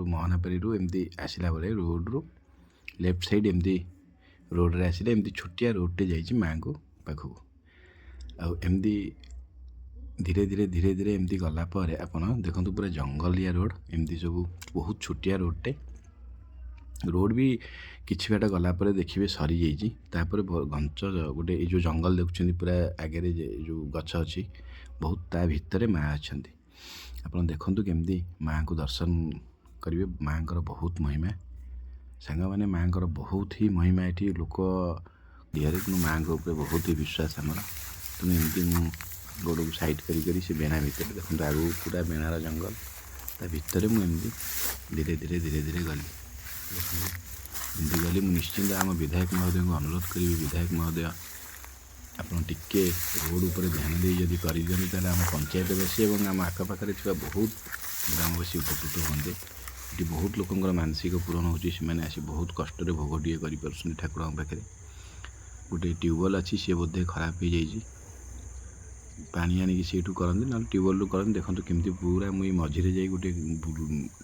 मोहनापारी एमती आसला बेले रोड्रु लेफ्ट साइड एमती रोड्रे आसिले एमती छोटिया रोडटे जाइए माँ को पाखक आमती धीरे धीरे धीरे धीरे एमती गलापर आप देखो पूरा जंगलिया रोड एमती सब बहुत छोटिया रोडटे रोड भी किछि बाट गलापर देखिए सरी जापर घंच गोटे जो जंगल देखुं पूरा आगे जो गछ अच्छी बहुत ता भितर माँ अच्छा आप देखु केमती माँ को दर्शन करेंगे माँ को बहुत महिमा सांग मैंने माँ को बहुत ही महिमा ये लोक दिहर कि माँ को बहुत ही विश्वास आमर तेणु एमती गोड़ को साइड करी से बेणा भितर देखो आगू पूरा बेणार जंगल ता भितर मुझे धीरे धीरे धीरे धीरे गली एमती गली निश्चिंत आम विधायक महोदय को अनुरोध करी विधायक महोदय आपड़ टिके रोड उपर ध्यान दे जदि कर आम पंचायतवासी और आम आखपाखे बहुत ग्रामवासी उपकृत होंगे ये बहुत लोकंर मानसिक पूरण होने आसी बहुत कष्ट भोग टे कर ठाकुर पाखे गोटे ट्यूबवेल अच्छी सी बोधे खराब हो जाए पानी आनिक सीठू करते ना ट्यूबवेल करते देखो केमती पूरा मुझे मझीरे जा गोटे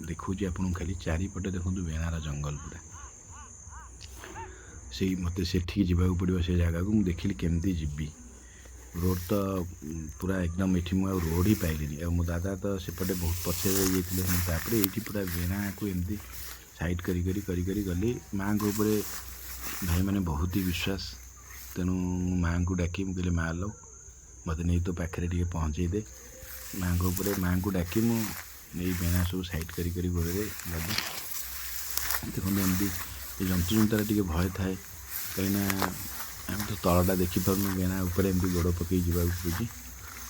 देखा आपको खाली चारिपटे देखो बेणार जंगल पूरा से मत से जावाक पड़ो से जगह को मुझे देखिली केमती जीवी रोड तो पूरा एकदम ये रोड ही पाइलिनी मो दादा तो सेपटे बहुत पछे जाते ये पूरा बेणा को एमती साइड करी करी करी करी गली माँ को ऊपर भाई मैंने बहुत ही विश्वास तेणु माँ को डाकी मुझे माँ लो मत नहीं तो पाखे टे पहुँचे दे माँ को ऊपर माँ को डाकी मुझे बेणा सब साइड करी करी गोड़े गली देखो एमती जंतु जंतार टे भय थाए कहीं आम तो तलटा देखिपारूँ बेणा उपर एमती गोड़ पकई जावाक पड़े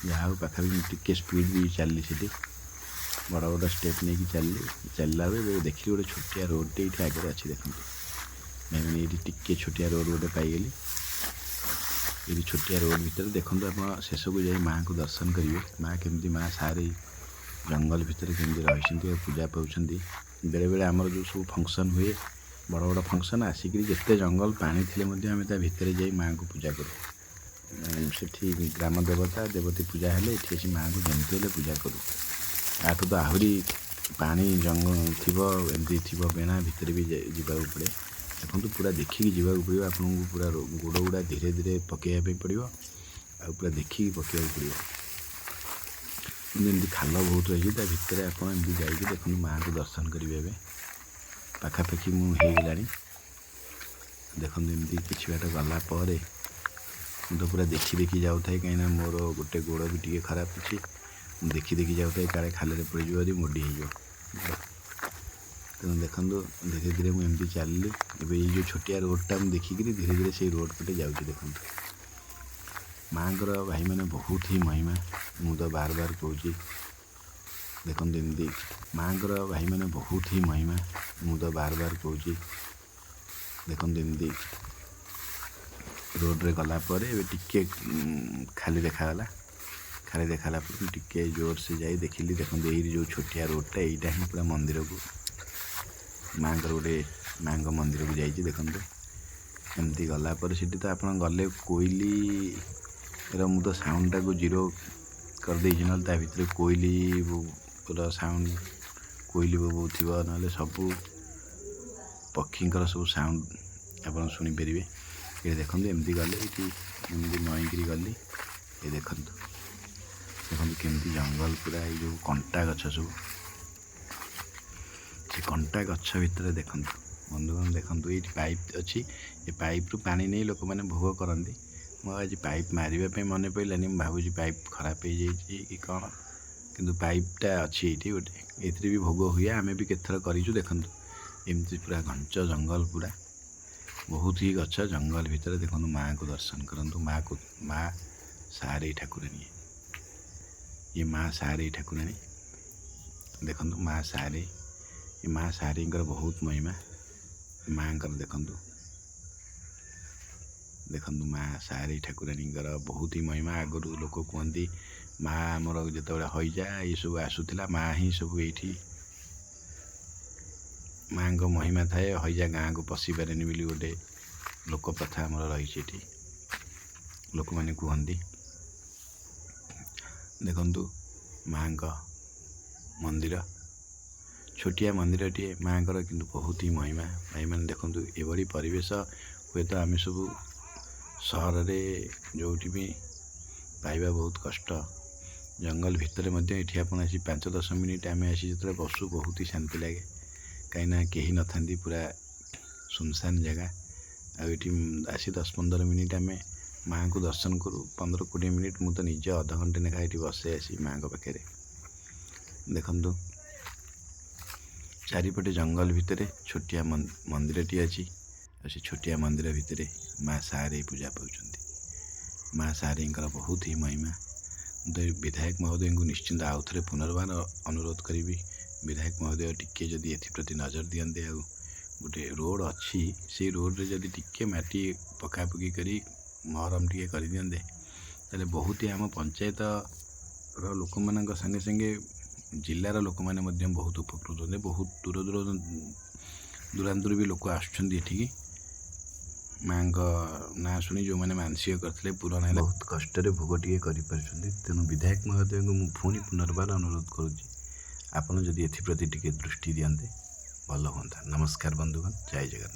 जहाँ पाखापाखि टिके स्पीड भी चली से बड़ बड़ स्टेप नहीं चलला बेले देखिए गोटे छोटिया रोडटे ये आगे अच्छी देखते मैंने ये टिके छोटिया रोड गोटे पाईगली ये छोटिया रोड भितर देखो आप शेष को जाए माँ को दर्शन करेंगे माँ केमती माँ सारे जंगल भितर केमती रही पूजा पाँच बेले बेले आमर जो सब फंक्शन हुए बड़ बड़ फंक्शन आसिक जिते जंगल पानी थी आम भितर जाई माँ को पूजा करूँ से ग्राम देवता देवती पूजा हेले ये माँ को जमती हेले पूजा करूँ आठू तो आहरी पानी जंगल थी एमती थी बेणा भितर भी जावाक पड़े देखो पूरा देखिकी जावाक पड़ो आपको पूरा गोड़ गुड़ा धीरे धीरे पकड़ापी पड़ो आ पूरा देखिकी पकड़ाक पड़ो एमती खाल बहुत रही भितर आपड़ी जाइए देखो माँ को दर्शन करेंगे पाखापाखि मुगला देखो एमती कि बाट गलापर तो पूरा देखी देखी जाऊँ कहीं मोर गोटे गोड़ भी टी खराब अच्छी देखी देखी जाऊँ काले खाल पड़ मोडी हो तेणु देखो धीरे धीरे मुझे चलली ये जो छोटिया रोडटा मुझे देखिक धीरे धीरे से रोड पटे जाऊँगी देखो माँ को भाई मैंने बहुत ही महिमा मु तो बार बार कहूँ देखो एमती माँ को भाई मैंने बहुत ही महिमा मु तो बार बार कहूँ देखो एमती रोड्रे गलापर टिके खाली देखाला टिके जोर से जाई देखिली देखो यही जो छोटिया रोडटा यहीटा ही पूरा मंदिर को माँ को गोटे माँ को मंदिर को जाइए देखो एमती गलापर से तो आप गले कोईली मु तो साउंडटा को जीरो कर दे ना भितर कोईली पूरा साउंड कोईली बोबू थी ना सब पक्षींकर सब साउंड आप शुणिपर ये देखो एमती गले एमती नईक गली ये देखो केमती जंगल पूरा ये जो कंटा गछ सब से कंटा गछ भितर देखो बंधुगण देखो ये पाइप अच्छी ये पाइप रु पानी नहीं लोक मैंने भोग करती मुझे आज पाइप मारे मन पड़ानी भावुँ पाइप खराब हो जाए कि कौन किंतु पाइपटा अच्छी ये गोटे ये भी भोग हुए आम भी केतथर करूँ देखो एमती पूरा घंच जंगल पूरा बहुत ही गछ जंगल भितर देखो माँ को दर्शन करूँ माँ सारे ठाकुरानी ये माँ सारे ठाकुरानी देखो माँ सारे ये माँ सारी बहुत महिमा माँ देखु देखु माँ सारी ठाकुरानी बहुत ही महिमा आगु लोक कहती माँ आमर जो हईजा ये सब आसूला माँ ही सब ये माँ को महिमा थाए हईजा गाँ को पशि पारे बोली गोटे लोक प्रथा आमर रही लोक मैंने कहती देखु माँ का मंदिर ଛୋଟିଆ ମନ୍ଦିରଟିଏ ମାଆଙ୍କର କିନ୍ତୁ ବହୁତ ହି ମହିମା। ଭାଇମାନେ ଦେଖନ୍ତୁ ଏଭଳି ପରିବେଶ ହୁଏତ ଆମେ ସବୁ ସହରରେ ଯେଉଁଠି ବି ପାଇବା ବହୁତ କଷ୍ଟ। ଜଙ୍ଗଲ ଭିତରେ ମଧ୍ୟ ଏଠି ଆପଣ ଆସି 5-10 ମିନିଟ୍ ଆମେ ଆସି ଯେତେବେଳେ ବସୁ ବହୁତ ହି ଶାନ୍ତି ଲାଗେ, କାହିଁକିନା କେହି ନଥାନ୍ତି, ପୁରା ସୁନସାନ ଜାଗା। ଆଉ ଏଠି ଆସି 10-15 ମିନିଟ୍ ଆମେ ମାଆଙ୍କୁ ଦର୍ଶନ କରୁ। 15-20 ମିନିଟ୍ ମୁଁ ତ ନିଜେ ଅଧଘଣ୍ଟେ ଲେଖା ଏଠି ବସେ ଆସି ମାଆଙ୍କ ପାଖରେ। ଦେଖନ୍ତୁ ଚାରିପଟେ ଜଙ୍ଗଲ ଭିତରେ ଛୋଟିଆ ମନ୍ଦିରଟିଏ ଅଛି। ଆଉ ସେ ଛୋଟିଆ ମନ୍ଦିର ଭିତରେ ମା ଶାରଳା ପୂଜା ପାଉଛନ୍ତି। ମା ଶାରଳାଙ୍କର ବହୁତ ହି ମହିମା। ମୁଁ ତ ବିଧାୟକ ମହୋଦୟଙ୍କୁ ନିଶ୍ଚିନ୍ତ ଆଉ ଥରେ ପୁନର୍ବାର ଅନୁରୋଧ କରିବି, ବିଧାୟକ ମହୋଦୟ ଟିକେ ଯଦି ଏଥିପ୍ରତି ନଜର ଦିଅନ୍ତେ, ଆଉ ଗୋଟେ ରୋଡ଼ ଅଛି, ସେଇ ରୋଡ଼ରେ ଯଦି ଟିକେ ମାଟି ପକାପକି କରି ମହରମ ଟିକେ କରିଦିଅନ୍ତେ, ତାହେଲେ ବହୁତ ହି ଆମ ପଞ୍ଚାୟତର ଲୋକମାନଙ୍କ ସାଙ୍ଗେ ସାଙ୍ଗେ ଜିଲ୍ଲାର ଲୋକମାନେ ମଧ୍ୟ ବହୁତ ଉପକୃତ ହୁଅନ୍ତେ। ବହୁତ ଦୂରାନ୍ତରୁ ବି ଲୋକ ଆସୁଛନ୍ତି ଏଠିକି ମାଆଙ୍କ ନାଁ ଶୁଣି। ଯେଉଁମାନେ ମାନସିକ କରିଥିଲେ ପୂରଣ ହେଲେ ବହୁତ କଷ୍ଟରେ ଭୋଗ ଟିକେ କରିପାରୁଛନ୍ତି। ତେଣୁ ବିଧାୟକ ମହୋଦୟଙ୍କୁ ମୁଁ ପୁଣି ପୁନର୍ବାର ଅନୁରୋଧ କରୁଛି, ଆପଣ ଯଦି ଏଥିପ୍ରତି ଟିକେ ଦୃଷ୍ଟି ଦିଅନ୍ତେ ଭଲ ହୁଅନ୍ତା। ନମସ୍କାର ବନ୍ଧୁଗଣ, ଜୟ ଜଗନ୍ନାଥ।